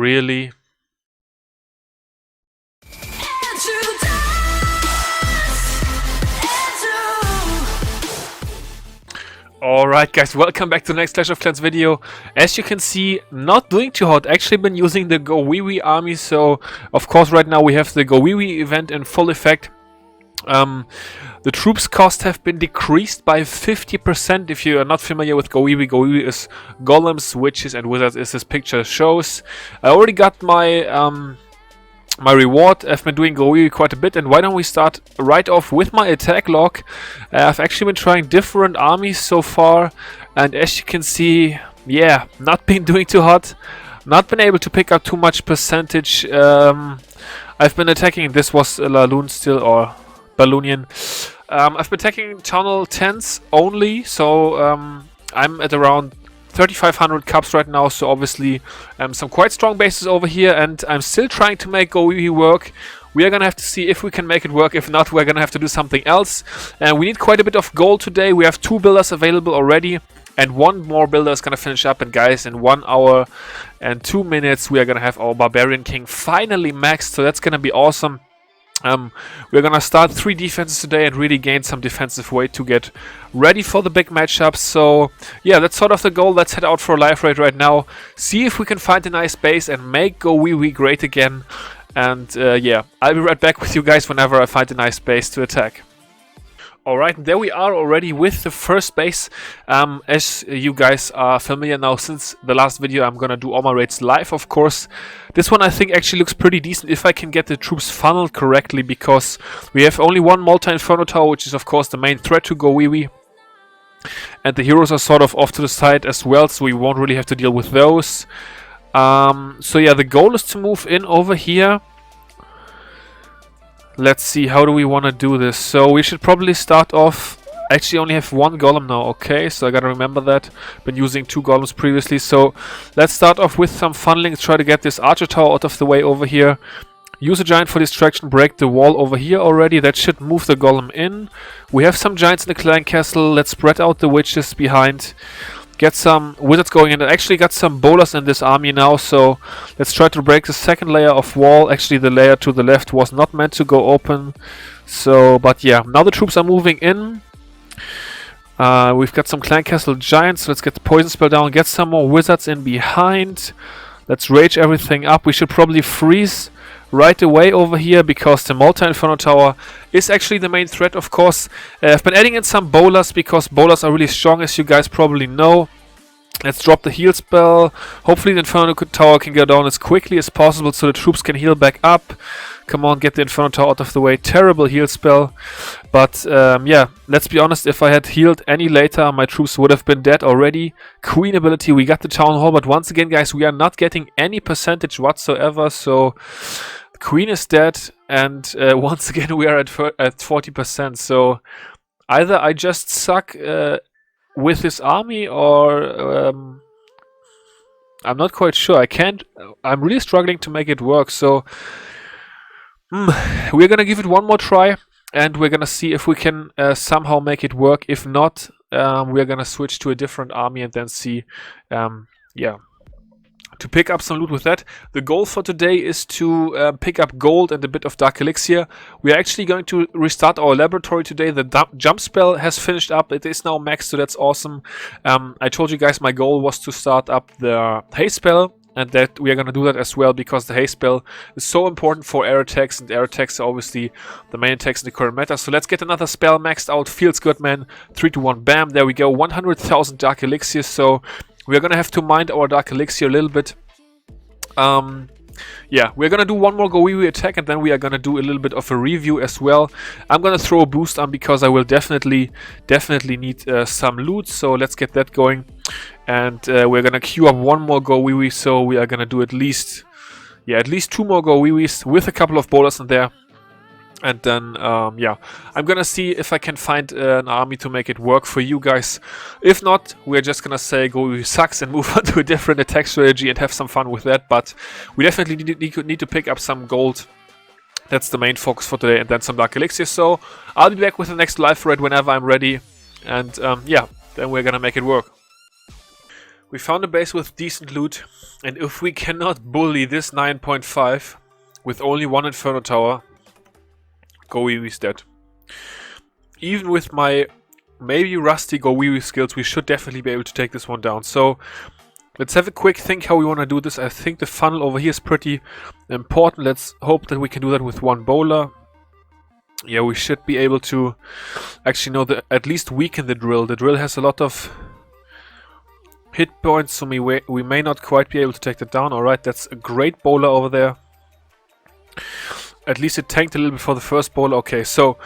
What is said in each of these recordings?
Really? Alright guys, welcome back to the next Clash of Clans video. As you can see, not doing too hot. Actually been using the GoWiWi army, so of course right now we have the GoWiWi event in full effect. The troops cost have been decreased by 50%. If you are not familiar with GoWiWi, GoWiWi is golems, witches and wizards, as this picture shows. I already got my my reward. I've been doing GoWiWi quite a bit, and why don't we start right off with my attack log. I've actually been trying different armies so far, and as you can see, yeah, not been doing too hot, not been able to pick up too much percentage. I've been attacking, this was a Laloon still, or Balloonian. I've been attacking tunnel 10s only, so I'm at around 3,500 cups right now, so obviously some quite strong bases over here, and I'm still trying to make GoWiWi work. We are gonna have to see if we can make it work. If not, we're gonna have to do something else. And we need quite a bit of gold today. We have 2 builders available already, and 1 more builder is gonna finish up. And guys, in 1 hour and 2 minutes, we are gonna have our Barbarian King finally maxed, so that's gonna be awesome. We're gonna start 3 defenses today and really gain some defensive weight to get ready for the big matchups. So yeah, that's sort of the goal. Let's head out for a live raid right now, see if we can find a nice base and make GoWiWi great again. And yeah, I'll be right back with you guys whenever I find a nice base to attack. Alright, there we are already with the first base. As you guys are familiar now, since the last video, I'm gonna do all my raids live, of course. This one I think actually looks pretty decent if I can get the troops funneled correctly, because we have only 1 multi-inferno tower, which is of course the main threat to GoWiWi. And the heroes are sort of off to the side as well, so we won't really have to deal with those. So yeah, the goal is to move in over here. Let's see, how do we want to do this? So we should probably start off. I actually only have 1 golem now, okay, so I gotta remember that. Been using 2 golems previously, so let's start off with some funneling. Try to get this archer tower out of the way over here. Use a giant for distraction, break the wall over here already. That should move the golem in. We have some giants in the clan castle. Let's spread out the witches behind. Get some wizards going in. I actually got some bowlers in this army now, so let's try to break the second layer of wall. Actually, the layer to the left was not meant to go open. So, but yeah, now the troops are moving in. We've got some clan castle giants, so let's get the poison spell down, get some more wizards in behind. Let's rage everything up. We should probably freeze right away over here, because the multi-inferno tower is actually the main threat, of course. I've been adding in some bowlers, because bowlers are really strong, as you guys probably know. Let's drop the heal spell. Hopefully the inferno tower can go down as quickly as possible, so the troops can heal back up. Come on, get the inferno tower out of the way. Terrible heal spell. But yeah, let's be honest, if I had healed any later, my troops would have been dead already. Queen ability, we got the town hall, but once again, guys, we are not getting any percentage whatsoever, so Queen is dead, and once again we are at 40%. So either I just suck with this army, or I'm not quite sure. I'm really struggling to make it work. So we're gonna give it 1 more try, and we're gonna see if we can somehow make it work. If not, we're gonna switch to a different army and then see, yeah, to pick up some loot with that. The goal for today is to pick up gold and a bit of dark elixir. We are actually going to restart our laboratory today. The jump spell has finished up. It is now maxed, so that's awesome. I told you guys my goal was to start up the haste spell, and that we are going to do that as well, because the haste spell is so important for air attacks, and air attacks are obviously the main attacks in the current meta. So let's get another spell maxed out. Feels good, man. 3 to 1, bam, there we go. 100,000 dark elixir. So we are going to have to mind our dark elixir a little bit. Yeah, we're going to do 1 more GoWiWi attack, and then we are going to do a little bit of a review as well. I'm going to throw a boost on, because I will definitely need some loot. So let's get that going. And we're going to queue up 1 more GoWiWi, so we are going to do at least 2 more GoWiWis with a couple of bowlers in there. And then, yeah, I'm gonna see if I can find an army to make it work for you guys. If not, we're just gonna say GoWiWi sucks and move on to a different attack strategy and have some fun with that. But we definitely need to pick up some gold. That's the main focus for today, and then some dark elixir. So I'll be back with the next live raid whenever I'm ready. And yeah, then we're gonna make it work. We found a base with decent loot, and if we cannot bully this 9.5 with only one Inferno Tower, GoWiWi's dead. Even with my maybe rusty GoWiWi skills, we should definitely be able to take this one down. So let's have a quick think how we want to do this. I think the funnel over here is pretty important. Let's hope that we can do that with one bowler. Yeah, we should be able to actually at least weaken the drill. The drill has a lot of hit points, so we may not quite be able to take that down. Alright, that's a great bowler over there. At least it tanked a little bit for the first bowler. Okay, so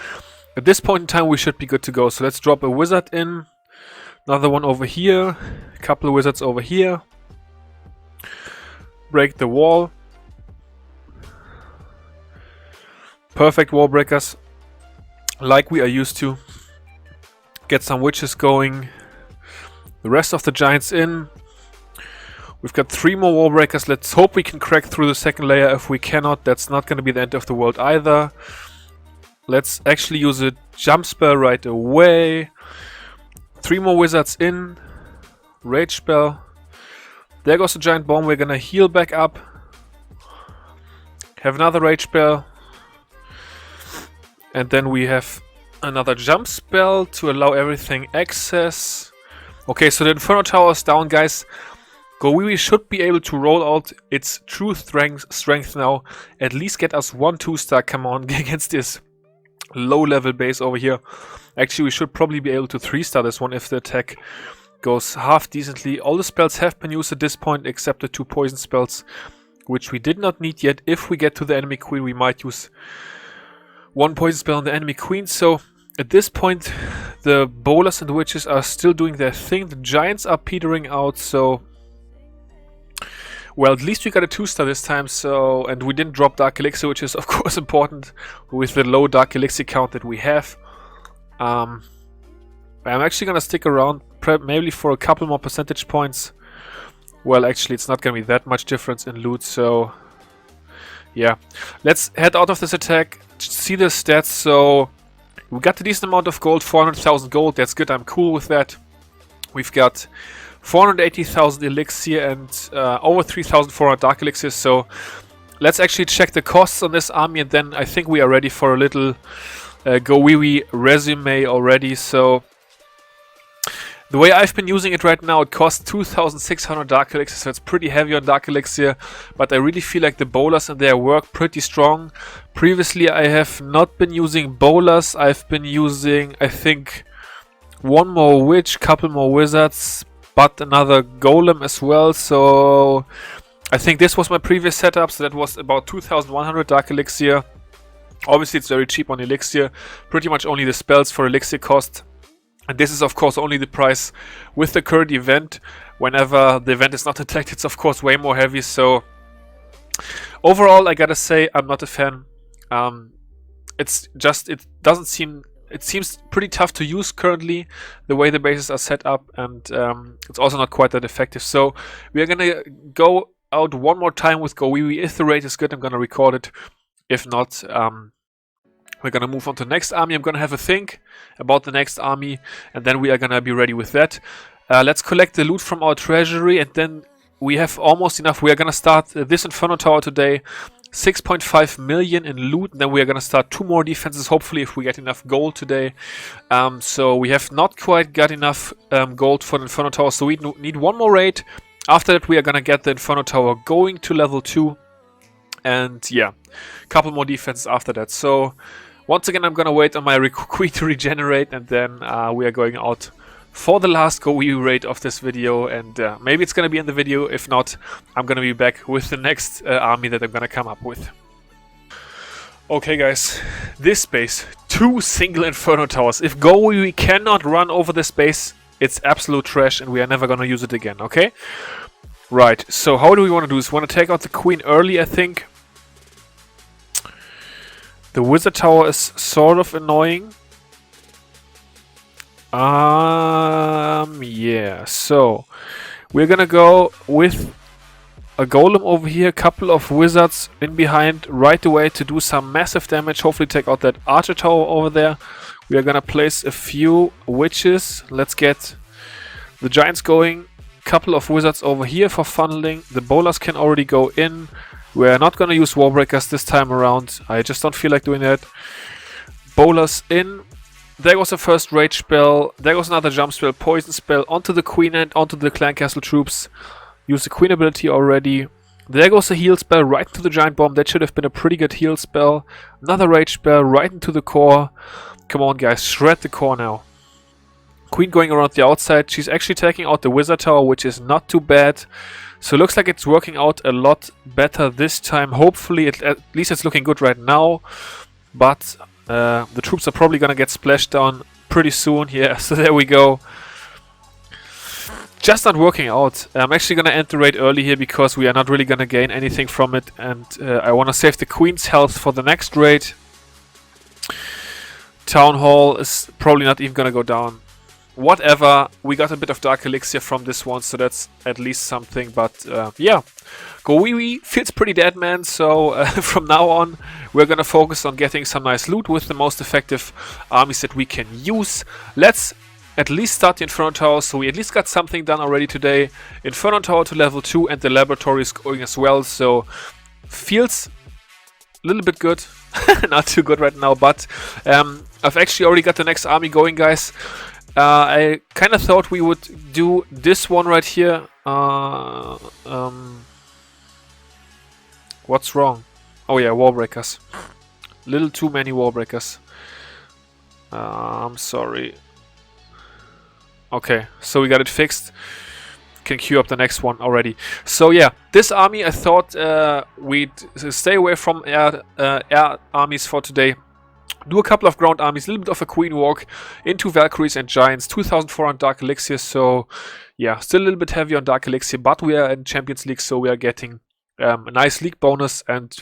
at this point in time we should be good to go. So let's drop a wizard in. Another one over here. A couple of wizards over here. Break the wall. Perfect wall breakers, like we are used to. Get some witches going. The rest of the giants in. We've got 3 more wall breakers. Let's hope we can crack through the second layer. If we cannot, that's not going to be the end of the world either. Let's actually use a jump spell right away. 3 more wizards in. Rage spell. There goes the giant bomb. We're going to heal back up. Have another rage spell. And then we have another jump spell to allow everything access. Okay, so the Inferno Tower is down, guys. GoWiWi should be able to roll out its true strength now. At least get us 1 2-star, come on, against this low-level base over here. Actually, we should probably be able to 3-star this one if the attack goes half decently. All the spells have been used at this point, except the 2 poison spells, which we did not need yet. If we get to the enemy queen, we might use 1 poison spell on the enemy queen. So at this point, the bowlers and witches are still doing their thing. The giants are petering out, so well, at least we got a 2-star this time. So, and we didn't drop Dark Elixir, which is of course important with the low Dark Elixir count that we have. I'm actually gonna stick around, maybe for a couple more percentage points. Well, actually, it's not gonna be that much difference in loot, so yeah. Let's head out of this attack. See the stats. So we got a decent amount of gold, 400,000 gold. That's good. I'm cool with that. We've got 480,000 elixir and over 3,400 dark elixirs. So let's actually check the costs on this army, and then I think we are ready for a little GoWiWi resume already. So the way I've been using it right now, it costs 2,600 dark elixirs, so it's pretty heavy on dark elixir, but I really feel like the bowlers in there work pretty strong. Previously I have not been using bowlers. I've been using, I think, 1 more witch, couple more wizards, but another golem as well. So I think this was my previous setup, so that was about 2,100 dark elixir. Obviously it's very cheap on elixir, pretty much only the spells for elixir cost. And this is of course only the price with the current event. Whenever the event is not attacked, it's of course way more heavy. So overall, I gotta say I'm not a fan. It seems pretty tough to use currently, the way the bases are set up, and it's also not quite that effective. So we are gonna go out 1 more time with GoWiWi. If the rate is good, I'm gonna record it. If not, we're gonna move on to the next army. I'm gonna have a think about the next army, and then we are gonna be ready with that. Let's collect the loot from our treasury, and then we have almost enough. We are gonna start this Inferno Tower today. 6.5 million in loot. Then we are gonna start 2 more defenses, hopefully, if we get enough gold today. So we have not quite got enough gold for the Inferno Tower, so we need 1 more raid. After that, we are gonna get the Inferno Tower going to level 2. And yeah, a couple more defenses after that. So once again, I'm gonna wait on my queen to regenerate, and then we are going out for the last GoWiWi raid of this video. And maybe it's gonna be in the video. If not, I'm gonna be back with the next army that I'm gonna come up with. Okay guys, this base, 2 single Inferno Towers. If GoWiWi cannot run over this base, it's absolute trash and we are never gonna use it again, okay? Right, so how do we want to do this? We want to take out the queen early, I think. The wizard tower is sort of annoying. Yeah, so we're gonna go with a golem over here, a couple of wizards in behind right away to do some massive damage. Hopefully take out that archer tower over there. We are gonna place a few witches. Let's get the giants going. Couple of wizards over here for funneling. The bowlers can already go in. We're not gonna use wall breakers this time around. I just don't feel like doing that. Bowlers in. There goes the first rage spell. There goes another jump spell, poison spell onto the queen and onto the clan castle troops. Use the queen ability already. There goes the heal spell right into the giant bomb. That should have been a pretty good heal spell. Another rage spell right into the core. Come on guys, shred the core now. Queen going around the outside. She's actually taking out the wizard tower, which is not too bad. So it looks like it's working out a lot better this time. Hopefully, at least it's looking good right now. But the troops are probably gonna get splashed down pretty soon. Yeah, so there we go. Just not working out. I'm actually gonna end the raid early here because we are not really gonna gain anything from it. And I wanna save the queen's health for the next raid. Town Hall is probably not even gonna go down. Whatever, we got a bit of dark elixir from this one, so that's at least something. But yeah, GoWiWi feels pretty dead, man. So from now on, we're gonna focus on getting some nice loot with the most effective armies that we can use. Let's at least start the Inferno Tower, so we at least got something done already today. Inferno Tower to level 2, and the laboratory is going as well, so feels a little bit good. Not too good right now, but I've actually already got the next army going, guys. I kind of thought we would do this one right here. What's wrong? Oh yeah, wall breakers. Little too many wall breakers. I'm sorry. Okay, so we got it fixed. Can queue up the next one already. So yeah, this army I thought we'd stay away from air armies for today. Do a couple of ground armies, a little bit of a queen walk into Valkyries and Giants, 2400 Dark Elixir, so yeah, still a little bit heavy on Dark Elixir, but we are in Champions League, so we are getting a nice league bonus, and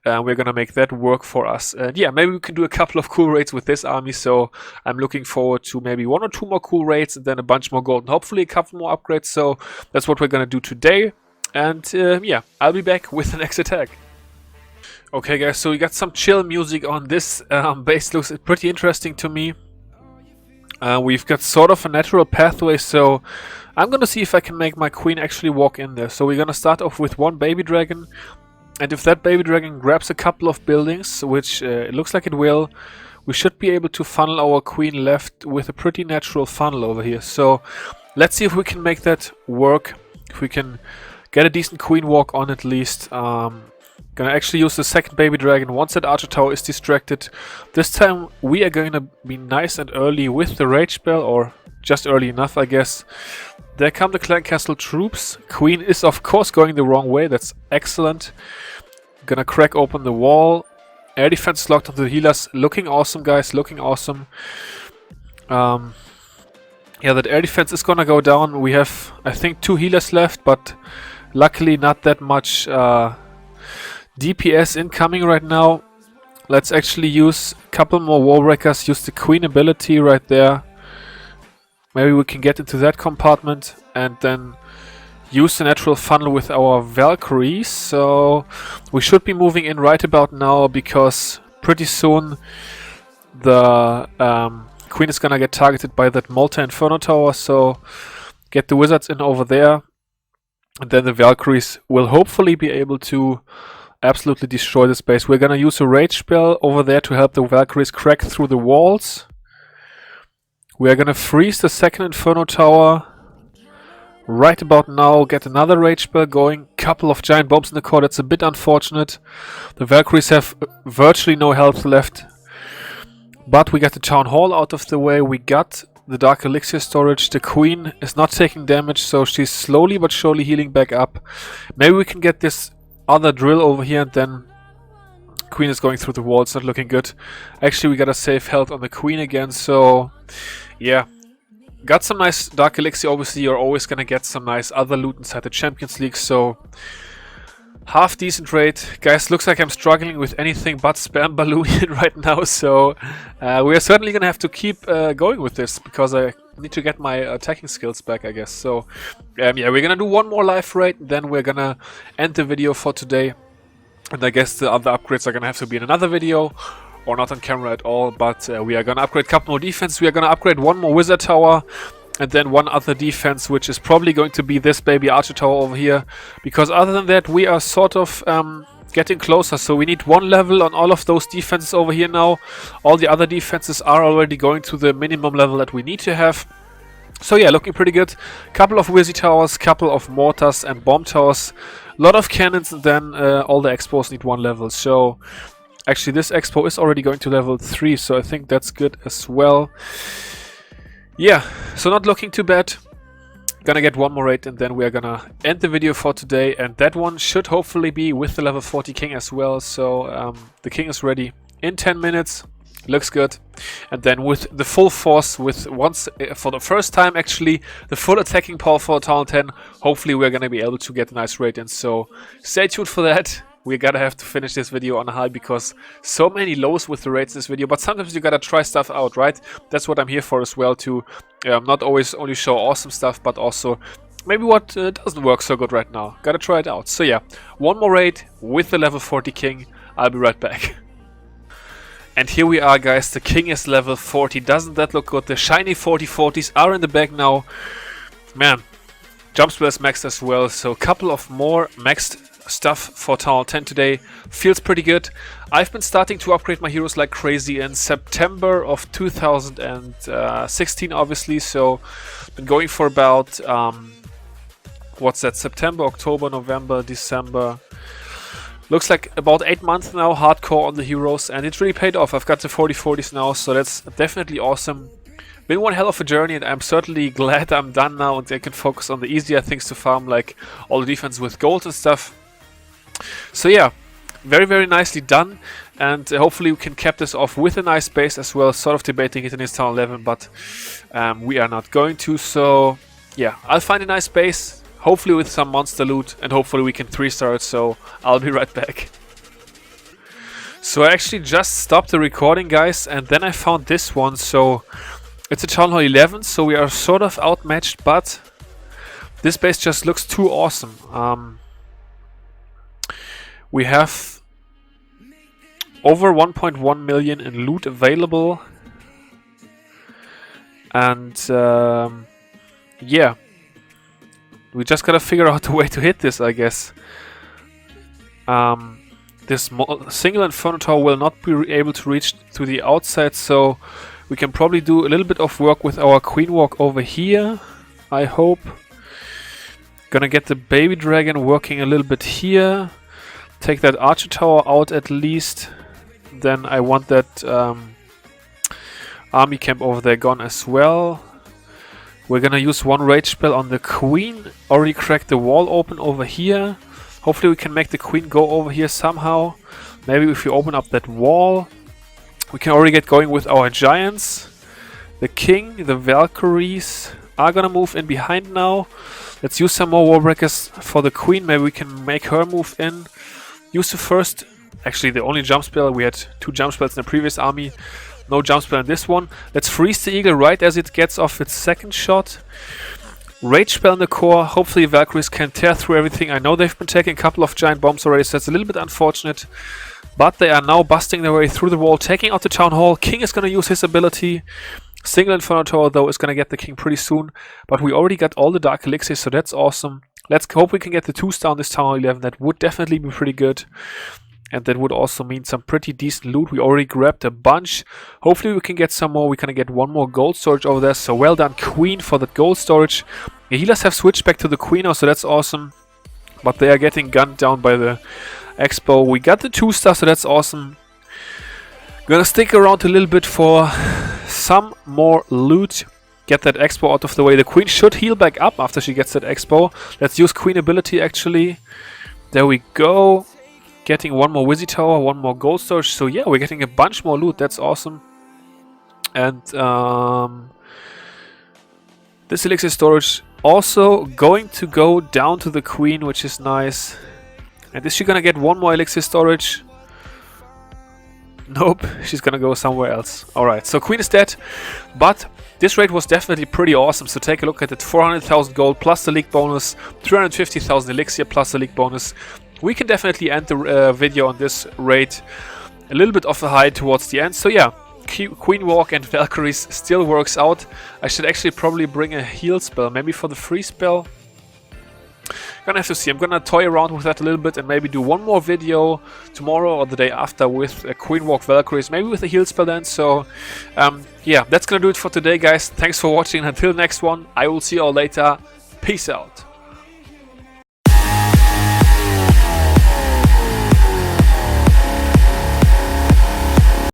we're gonna make that work for us. And yeah, maybe we can do a couple of cool raids with this army, so I'm looking forward to maybe 1 or 2 more cool raids, and then a bunch more gold, and hopefully a couple more upgrades, so that's what we're gonna do today, and yeah, I'll be back with the next attack. Okay guys, so we got some chill music on this base. Looks pretty interesting to me. We've got sort of a natural pathway, so I'm gonna see if I can make my queen actually walk in there. So we're gonna start off with 1 baby dragon, and if that baby dragon grabs a couple of buildings, which it looks like it will, we should be able to funnel our queen left with a pretty natural funnel over here. So let's see if we can make that work, if we can get a decent queen walk on at least. Gonna actually use the second baby dragon once that archer tower is distracted. This time we are going to be nice and early with the rage spell, or just early enough, I guess. There come the clan castle troops. Queen is of course going the wrong way. That's excellent. Gonna crack open the wall. Air defense locked onto the healers. Looking awesome, guys. Looking awesome. Yeah, that air defense is gonna go down. We have, I think, 2 healers left, but luckily not that much DPS incoming right now. Let's actually use a couple more wall breakers. Use the queen ability right there. Maybe we can get into that compartment and then use the natural funnel with our Valkyries. So we should be moving in right about now, because pretty soon the queen is gonna get targeted by that Malta Inferno Tower. So get the wizards in over there, and then the Valkyries will hopefully be able to absolutely destroy the space. We're gonna use a rage spell over there to help the Valkyries crack through the walls. We are gonna freeze the second Inferno Tower right about now. Get another rage spell going. Couple of giant bombs in the core. That's a bit unfortunate. The Valkyries have virtually no health left. But we got the town hall out of the way. We got the dark elixir storage. The queen is not taking damage, so she's slowly but surely healing back up. Maybe we can get this other drill over here, and then queen is going through the wall. It's not looking good. Actually, we gotta save health on the queen again, so yeah. Got some nice dark elixir. Obviously, you're always gonna get some nice other loot inside the Champions League, so half decent raid. Guys, looks like I'm struggling with anything but spam balloon right now, so we are certainly gonna have to keep going with this, because I need to get my attacking skills back, I guess. So yeah, we're gonna do 1 more live raid, then we're gonna end the video for today, and I guess the other upgrades are gonna have to be in another video or not on camera at all. But we are gonna upgrade a couple more defense. We are gonna upgrade 1 more wizard tower, and then one other defense, which is probably going to be this baby archer tower over here, because other than that we are sort of getting closer. So we need one level on all of those defenses over here now. All the other defenses are already going to the minimum level that we need to have. So yeah, looking pretty good. Couple of Wizzy towers, couple of mortars and bomb towers, a lot of cannons, and then all the expos need one level. So actually this expo is already going to level 3, so I think that's good as well. Yeah, so not looking too bad. Gonna get one more raid and then we are gonna end the video for today, and that one should hopefully be with the level 40 king as well. So the king is ready in 10 minutes. Looks good. And then with the full force, with once for the first time actually the full attacking power for Town 10, hopefully we're gonna be able to get a nice raid in. So stay tuned for that. We're gonna have to finish this video on a high because so many lows with the raids in this video, but sometimes you gotta try stuff out, right? That's what I'm here for as well, to not always only show awesome stuff, but also maybe what doesn't work so good right now. Gotta try it out. So yeah, one more raid with the level 40 king. I'll be right back. And here we are, guys. The king is level 40. Doesn't that look good? The shiny 4040s are in the bag now. Man, jump spell is maxed as well. So a couple of more maxed stuff for Town 10 today. Feels pretty good. I've been starting to upgrade my heroes like crazy in September of 2016, obviously. So been going for about what's that? September, October, November, December. Looks like about 8 months now, hardcore on the heroes, and it's really paid off. I've got the 4040s now, so that's definitely awesome. Been one hell of a journey, and I'm certainly glad I'm done now and I can focus on the easier things to farm, like all the defense with gold and stuff. So yeah, very, very nicely done, and hopefully we can cap this off with a nice base as well. Sort of debating it in his Town 11, but we are not going to. So yeah, I'll find a nice base. Hopefully with some monster loot, and hopefully we can 3-star it, so I'll be right back. So I actually just stopped the recording, guys, and then I found this one. So it's a Town Hall 11, so we are sort of outmatched, but this base just looks too awesome. We have over 1.1 million in loot available, and yeah. We just gotta figure out a way to hit this, I guess. This single Inferno Tower will not be able to reach to the outside, so we can probably do a little bit of work with our Queen Walk over here, I hope. Gonna get the Baby Dragon working a little bit here. Take that Archer Tower out at least. Then I want that army camp over there gone as well. We're gonna use one rage spell on the queen. Already cracked the wall open over here. Hopefully we can make the queen go over here somehow. Maybe if we open up that wall. We can already get going with our giants. The king, the Valkyries are gonna move in behind now. Let's use some more wall breakers for the queen. Maybe we can make her move in. Use the first, actually the only jump spell. We had 2 jump spells in the previous army. No jump spell in this one. Let's freeze the eagle right as it gets off its second shot. Rage spell in the core. Hopefully Valkyries can tear through everything. I know they've been taking a couple of giant bombs already, so that's a little bit unfortunate. But they are now busting their way through the wall, taking out the town hall. King is going to use his ability. Single Inferno Tower, though, is going to get the king pretty soon. But we already got all the Dark Elixirs, so that's awesome. Let's hope we can get the 2-star on this Town Hall 11. That would definitely be pretty good. And that would also mean some pretty decent loot. We already grabbed a bunch. Hopefully we can get some more. We can get one more gold storage over there. So well done, Queen, for that gold storage. The healers have switched back to the Queen now, so that's awesome. But they are getting gunned down by the Expo. We got the 2-star, so that's awesome. Gonna stick around a little bit for some more loot. Get that Expo out of the way. The Queen should heal back up after she gets that Expo. Let's use Queen ability, actually. There we go. Getting one more Wizzy Tower, one more gold storage. So yeah, we're getting a bunch more loot. That's awesome. And this elixir storage also going to go down to the Queen, which is nice. And is she gonna get one more elixir storage? Nope, she's gonna go somewhere else. Alright, so Queen is dead. But this raid was definitely pretty awesome. So take a look at it. 400,000 gold plus the league bonus. 350,000 elixir plus the league bonus. We can definitely end the video on this raid a little bit off the high towards the end. So yeah, Queen Walk and Valkyries still works out. I should actually probably bring a heal spell, maybe for the free spell. Gonna have to see. I'm gonna toy around with that a little bit and maybe do one more video tomorrow or the day after with a Queen Walk Valkyries, maybe with a heal spell then. So yeah, that's gonna do it for today, guys. Thanks for watching. Until next one, I will see you all later. Peace out.